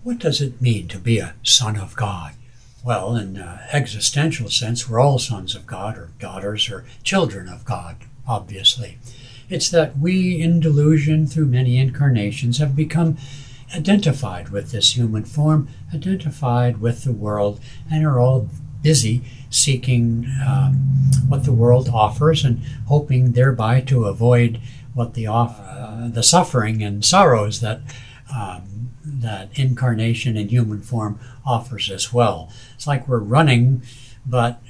What does it mean to be a son of God? Well, in an existential sense, we're all sons of God, or daughters, or children of God, obviously. It's that we, in delusion through many incarnations, have become identified with this human form, identified with the world, and are all busy seeking what the world offers and hoping thereby to avoid what the suffering and sorrows that incarnation in human form offers as well. It's like we're running, but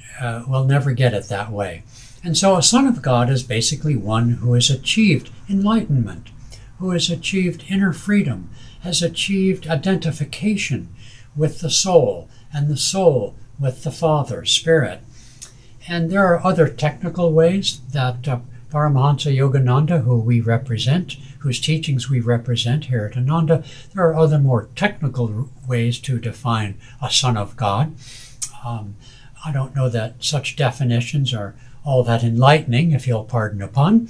we'll never get it that way. And so a son of God is basically one who has achieved enlightenment, who has achieved inner freedom, has achieved identification with the soul, and the soul with the Father, Spirit. And there are other technical ways that Paramhansa Yogananda, who we represent, whose teachings we represent here at Ananda, there are other more technical ways to define a son of God. I don't know that such definitions are all that enlightening, if you'll pardon a pun,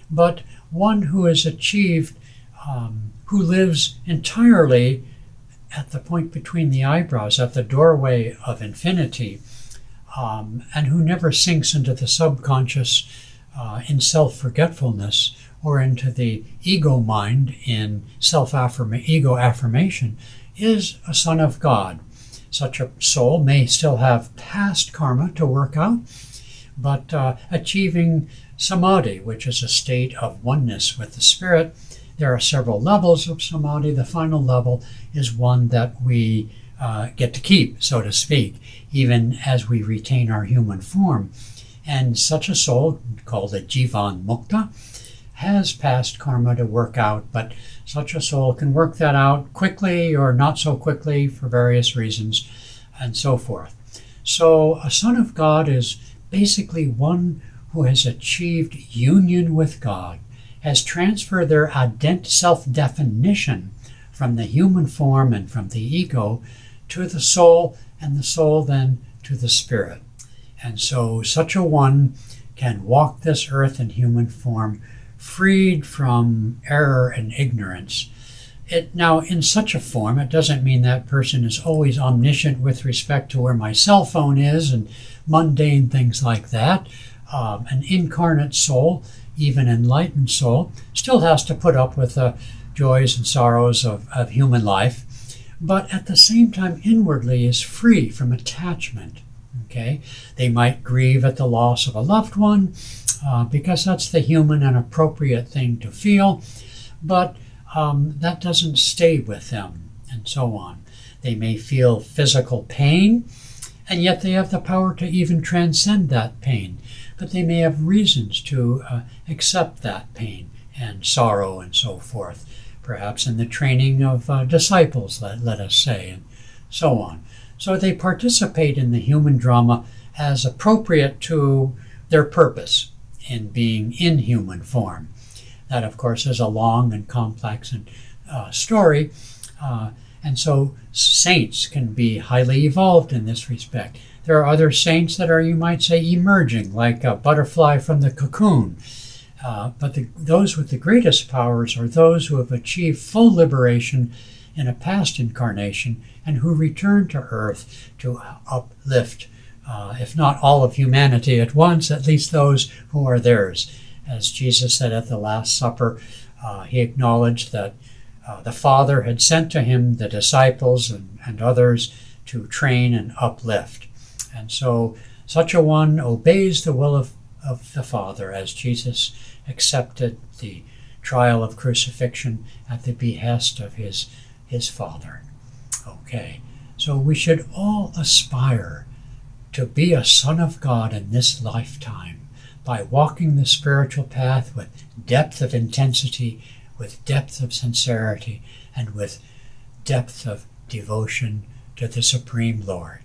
but one who has achieved, who lives entirely at the point between the eyebrows, at the doorway of infinity, and who never sinks into the subconscious in self-forgetfulness or into the ego mind in ego affirmation, is a son of God. Such a soul may still have past karma to work out, but achieving samadhi, which is a state of oneness with the Spirit. There are several levels of samadhi. The final level is one that we get to keep, so to speak, even as we retain our human form. And such a soul, called a jivan mukta, has past karma to work out, but such a soul can work that out quickly or not so quickly for various reasons, and so forth. So a son of God is basically one who has achieved union with God, has transferred their self-definition from the human form and from the ego to the soul, and the soul then to the Spirit. And so such a one can walk this earth in human form, freed from error and ignorance. Now, in such a form, it doesn't mean that person is always omniscient with respect to where my cell phone is and mundane things like that. An incarnate soul, even enlightened soul, still has to put up with the joys and sorrows of human life, but at the same time inwardly is free from attachment. Okay, they might grieve at the loss of a loved one because that's the human and appropriate thing to feel, but that doesn't stay with them, and so on. They may feel physical pain, and yet they have the power to even transcend that pain, but they may have reasons to accept that pain and sorrow and so forth, perhaps in the training of disciples, let us say, and so on. So they participate in the human drama as appropriate to their purpose in being in human form. That, of course, is a long and complex story, and so saints can be highly evolved in this respect. There are other saints that are, you might say, emerging, like a butterfly from the cocoon. But those with the greatest powers are those who have achieved full liberation in a past incarnation and who return to earth to uplift, if not all of humanity at once, at least those who are theirs. As Jesus said at the Last Supper, he acknowledged that the Father had sent to him the disciples and others to train and uplift. And so such a one obeys the will of the Father, as Jesus accepted the trial of crucifixion at the behest of his Father. Okay, so we should all aspire to be a son of God in this lifetime by walking the spiritual path with depth of intensity, with depth of sincerity, and with depth of devotion to the Supreme Lord.